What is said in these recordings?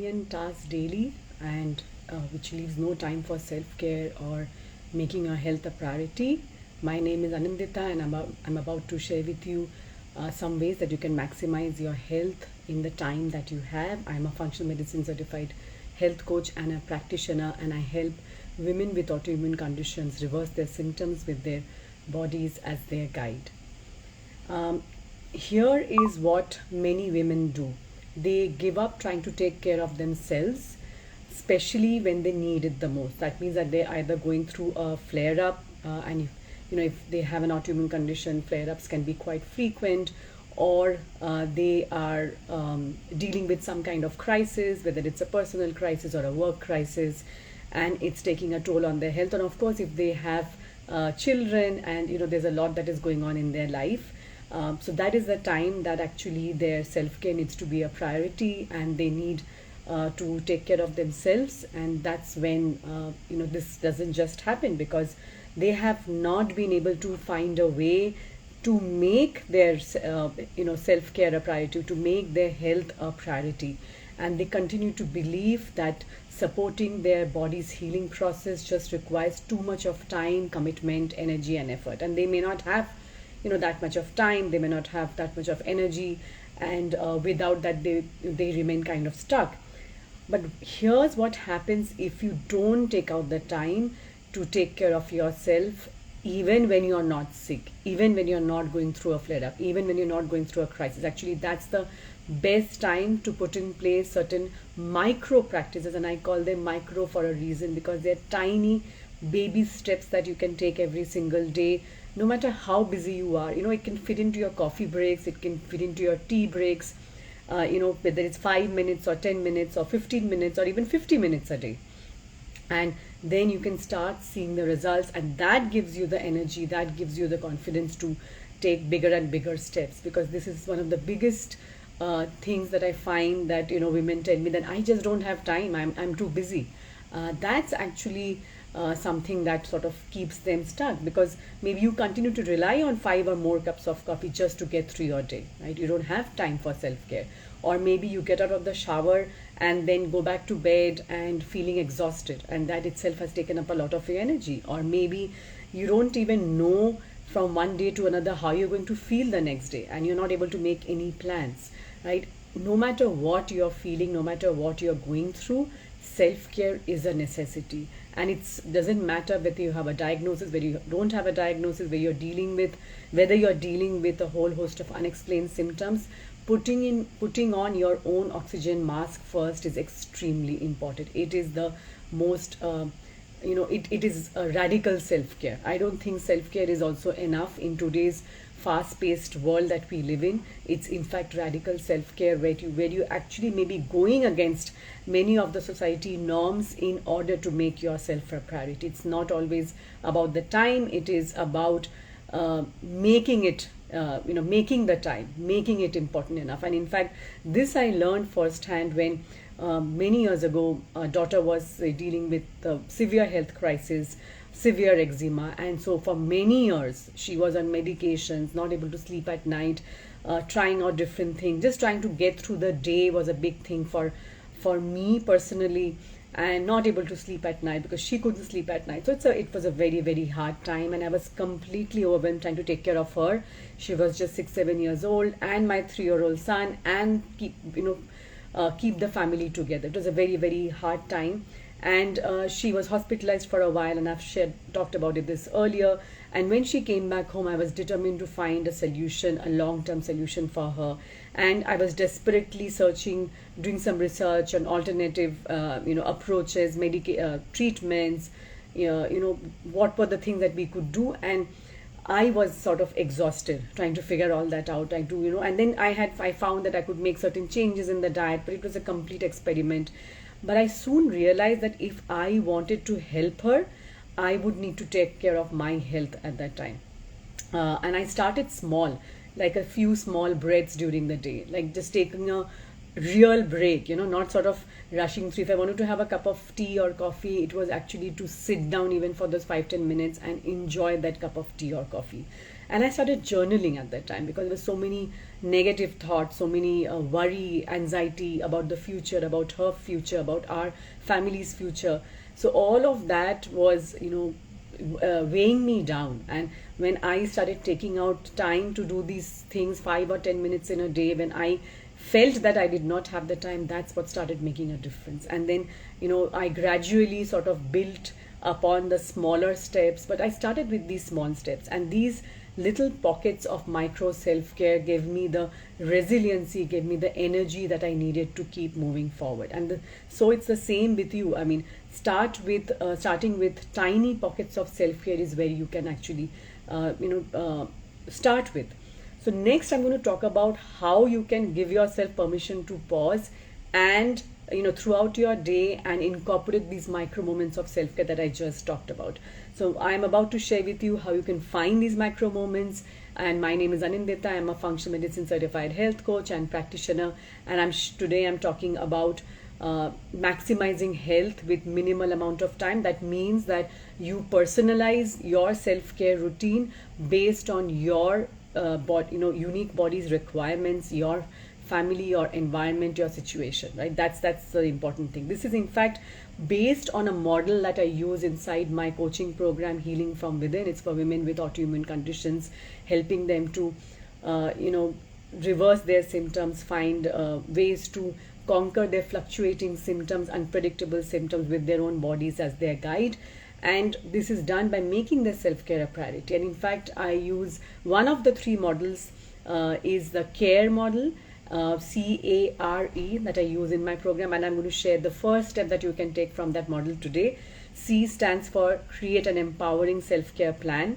million tasks daily and which leaves no time for self-care or making our health a priority. My name is Anandita and I'm about to share with you some ways that you can maximize your health in the time that you have. I'm a functional medicine certified health coach and a practitioner, and I help women with autoimmune conditions reverse their symptoms with their bodies as their guide. Here is what many women do. They give up trying to take care of themselves, especially when they need it the most. That means that they're either going through a flare up, and if they have an autoimmune condition, flare ups can be quite frequent, or they are dealing with some kind of crisis, whether it's a personal crisis or a work crisis, and it's taking a toll on their health. And of course, if they have children and there's a lot that is going on in their life, so that is the time that actually their self-care needs to be a priority, and they need to take care of themselves. And that's when this doesn't just happen, because they have not been able to find a way to make their self-care a priority, to make their health a priority, and they continue to believe that supporting their body's healing process just requires too much of time, commitment, energy and effort, and they may not have that much of time, they may not have that much of energy, and without that they remain kind of stuck. But here's what happens if you don't take out the time to take care of yourself, even when you're not sick, even when you're not going through a flare up, even when you're not going through a crisis. Actually, that's the best time to put in place certain micro practices, and I call them micro for a reason, because they're tiny baby steps that you can take every single day, no matter how busy you are. It can fit into your coffee breaks, it can fit into your tea breaks, whether it's 5 minutes or 10 minutes or 15 minutes or even 50 minutes a day. And then you can start seeing the results, and that gives you the energy, that gives you the confidence to take bigger and bigger steps. Because this is one of the biggest things that I find, that women tell me that I just don't have time, I'm too busy. That's actually something that sort of keeps them stuck, because maybe you continue to rely on 5 or more cups of coffee just to get through your day, right? You don't have time for self-care. Or maybe you get out of the shower and then go back to bed and feeling exhausted, and that itself has taken up a lot of your energy. Or maybe you don't even know from one day to another how you're going to feel the next day, and you're not able to make any plans, right? No matter what you're feeling, no matter what you're going through, self-care is a necessity. And it doesn't matter whether you have a diagnosis, whether you don't have a diagnosis, whether you're dealing with a whole host of unexplained symptoms. Putting on your own oxygen mask first is extremely important. It is the most it is a radical self-care. I don't think self-care is also enough in today's fast-paced world that we live in. It's in fact radical self-care, where you actually may be going against many of the society norms in order to make yourself a priority. It's not always about the time, it is about making it making the time, making it important enough. And in fact, this I learned firsthand when many years ago a daughter was dealing with a severe health crisis, severe eczema, and so for many years she was on medications, not able to sleep at night, trying out different things, just trying to get through the day was a big thing for me personally, and not able to sleep at night because she couldn't sleep at night. So it was a very, very hard time, and I was completely overwhelmed trying to take care of her. She was just 6-7 years old, and my 3-year-old son, and keep the family together. It was a very, very hard time, and she was hospitalized for a while, and I've talked about this earlier. And when she came back home, I was determined to find a solution, a long-term solution for her. And I was desperately searching, doing some research on alternative, approaches, treatments, what were the things that we could do. And I was sort of exhausted trying to figure all that out. And then I found that I could make certain changes in the diet, but it was a complete experiment. But I soon realized that if I wanted to help her, I would need to take care of my health at that time. And I started small, like a few small breaks during the day, like just taking a real break, not sort of rushing through. If I wanted to have a cup of tea or coffee, it was actually to sit down even for those 5-10 minutes and enjoy that cup of tea or coffee. And I started journaling at that time because there were so many negative thoughts, so many worry, anxiety about the future, about her future, about our family's future. So all of that was, weighing me down. And when I started taking out time to do these things, 5 or 10 minutes in a day, when I felt that I did not have the time, that's what started making a difference. And then, I gradually sort of built upon the smaller steps, but I started with these small steps, and these little pockets of micro self-care gave me the resiliency, gave me the energy that I needed to keep moving forward. And so it's the same with you. I mean, starting with tiny pockets of self-care is where you can actually start with. So next I'm going to talk about how you can give yourself permission to pause and throughout your day and incorporate these micro moments of self-care that I just talked about. So I'm about to share with you how you can find these micro moments. And my name is Anindita. I'm a functional medicine certified health coach and practitioner, and today I'm talking about maximizing health with minimal amount of time. That means that you personalize your self-care routine based on your unique body's requirements, your family, your environment, your situation, right? That's the important thing. This is in fact based on a model that I use inside my coaching program, Healing from Within. It's for women with autoimmune conditions, helping them to reverse their symptoms, find ways to conquer their fluctuating symptoms, unpredictable symptoms, with their own bodies as their guide. And this is done by making the self-care a priority. And in fact, I use one of the three models is the CARE model, CARE, that I use in my program. And I'm going to share the first step that you can take from that model today. C stands for create an empowering self-care plan.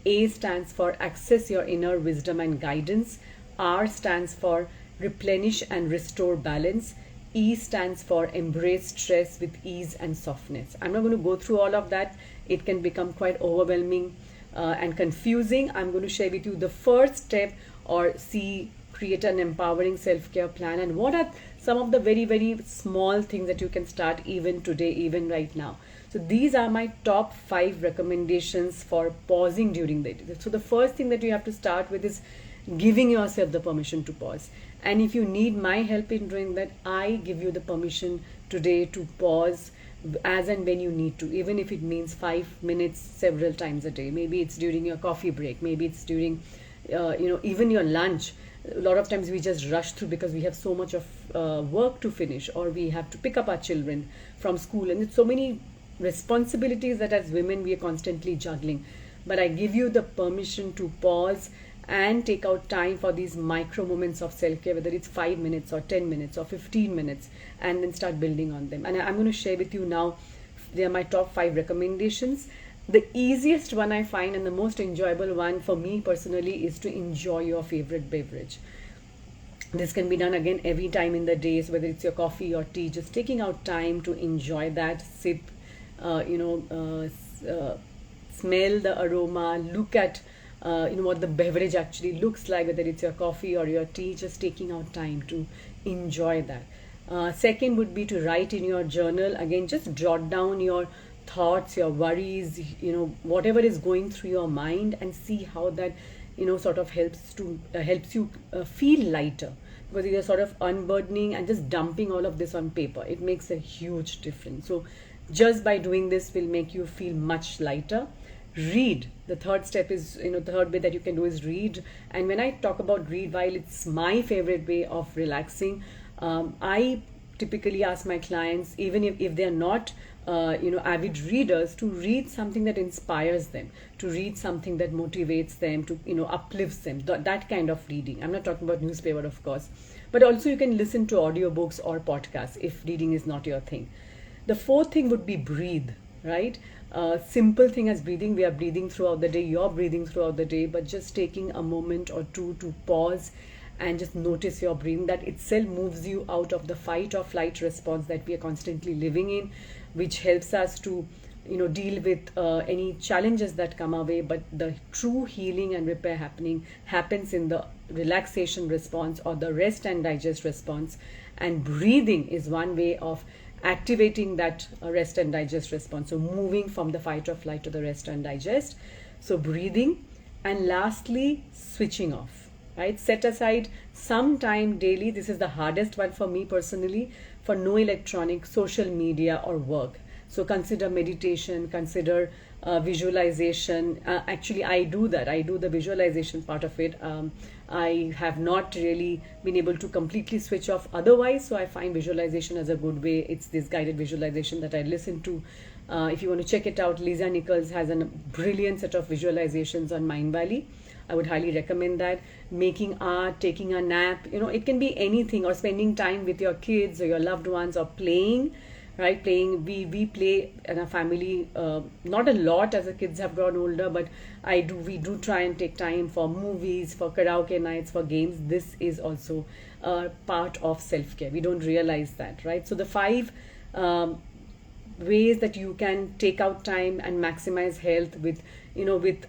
A stands for access your inner wisdom and guidance. R stands for replenish and restore balance. E stands for embrace stress with ease and softness. I'm not going to go through all of that. It can become quite overwhelming and confusing. I'm going to share with you the first step, or C, create an empowering self-care plan, and what are some of the very, very small things that you can start even today, even right now. So these are my top 5 recommendations for pausing during the day. So the first thing that you have to start with is giving yourself the permission to pause. And if you need my help in doing that, I give you the permission today to pause as and when you need to, even if it means 5 minutes several times a day. Maybe it's during your coffee break, maybe it's during even your lunch. A lot of times we just rush through because we have so much of work to finish, or we have to pick up our children from school, and it's so many responsibilities that as women we are constantly juggling. But I give you the permission to pause and take out time for these micro moments of self-care, whether it's 5 minutes or 10 minutes or 15 minutes, and then start building on them. And I'm going to share with you now, they are my top 5 recommendations. The easiest one I find, and the most enjoyable one for me personally, is to enjoy your favorite beverage. This can be done again every time in the day, so whether it's your coffee or tea, just taking out time to enjoy that, sip, smell the aroma, look at what the beverage actually looks like, whether it's your coffee or your tea, just taking out time to enjoy that. Second would be to write in your journal. Again, just jot down your thoughts, your worries, whatever is going through your mind, and see how that sort of helps you feel lighter, because you're sort of unburdening and just dumping all of this on paper. It makes a huge difference. So just by doing this will make you feel much lighter. Read. The third step is, the third way that you can do is read. And when I talk about read, while it's my favorite way of relaxing, I typically ask my clients, even if they're not avid readers, to read something that inspires them, to read something that motivates them, to uplifts them, that kind of reading. I'm not talking about newspaper, of course, but also you can listen to audiobooks or podcasts if reading is not your thing. The fourth thing would be breathe, right? Simple thing as breathing. We are breathing throughout the day, you're breathing throughout the day, but just taking a moment or two to pause and just notice your breathing, that itself moves you out of the fight or flight response that we are constantly living in, which helps us to deal with any challenges that come our way. But the true healing and repair happens in the relaxation response, or the rest and digest response. And breathing is one way of activating that rest and digest response, so moving from the fight or flight to the rest and digest. So breathing, And lastly, switching off, right? Set aside some time daily. This is the hardest one for me personally, for no electronic, social media, or work. So consider meditation, consider visualization. Actually, I do that. I do the visualization part of it. I have not really been able to completely switch off otherwise, so I find visualization as a good way. It's this guided visualization that I listen to. If you want to check it out, Lisa Nichols has a brilliant set of visualizations on Mind Valley. I would highly recommend that. Making art, taking a nap, it can be anything, or spending time with your kids or your loved ones, or playing, right? Playing, we play in a family, not a lot as the kids have grown older, but we do try and take time for movies, for karaoke nights, for games. This is also part of self-care. We don't realize that, right? So the five ways that you can take out time and maximize health with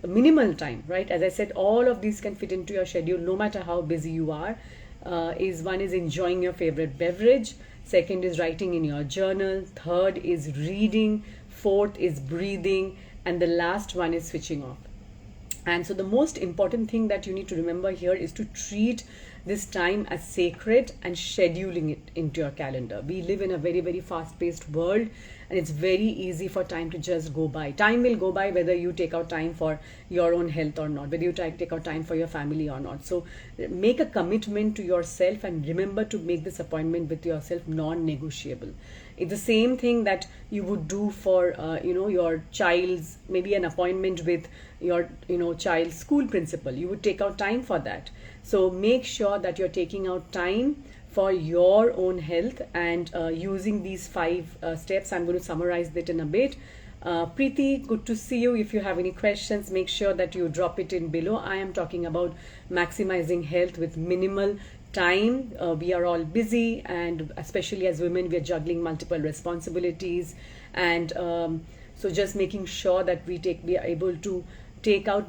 minimal time, right? As I said, all of these can fit into your schedule no matter how busy you are. One is enjoying your favorite beverage, second is writing in your journal, third is reading, fourth is breathing, and the last one is switching off. And so the most important thing that you need to remember here is to treat this time as sacred and scheduling it into your calendar. We live in a very, very fast-paced world, and it's very easy for time to just go by. Time will go by whether you take out time for your own health or not, whether you take out time for your family or not. So make a commitment to yourself, and remember to make this appointment with yourself non-negotiable. It's the same thing that you would do for your child's, maybe an appointment with your child's school principal. You would take out time for that. So make sure that you're taking out time for your own health, and using these five steps. I'm going to summarize that in a bit. Preeti, good to see you. If you have any questions, make sure that you drop it in below. I am talking about maximizing health with minimal time. We are all busy, and especially as women, we are juggling multiple responsibilities, and so just making sure that we are able to take out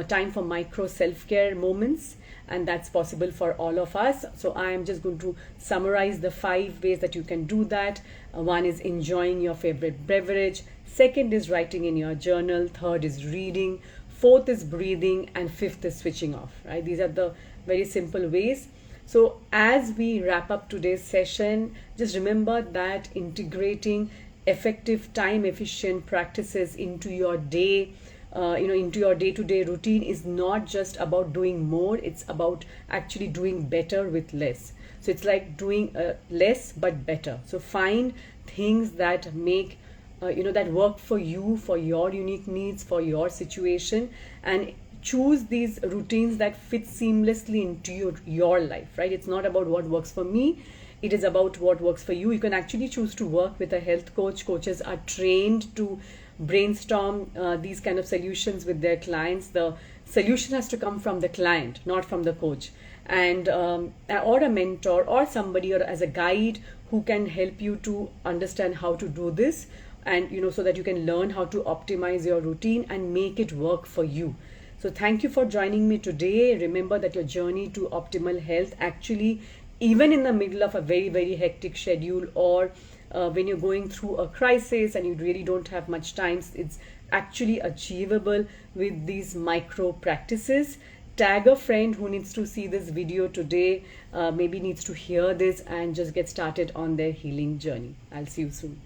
time for micro self-care moments, and that's possible for all of us. So I am just going to summarize the 5 ways that you can do that. One is enjoying your favorite beverage, second is writing in your journal, third is reading, fourth is breathing, and fifth is switching off, right? These are the very simple ways. So as we wrap up today's session, just remember that integrating effective time efficient practices into your day, into your day-to-day routine is not just about doing more, it's about actually doing better with less. So it's like doing less but better. So find things that make that work for you, for your unique needs, for your situation, and choose these routines that fit seamlessly into your life, right? It's not about what works for me, it is about what works for you. You can actually choose to work with a health coach. Coaches are trained to brainstorm these kind of solutions with their clients. The solution has to come from the client, not from the coach, and or a mentor or somebody, or as a guide who can help you to understand how to do this, and so that you can learn how to optimize your routine and make it work for you. So thank you for joining me today. Remember that your journey to optimal health, actually, even in the middle of a very, very hectic schedule, or when you're going through a crisis and you really don't have much time, it's actually achievable with these micro practices. Tag a friend who needs to see this video today, maybe needs to hear this and just get started on their healing journey. I'll see you soon.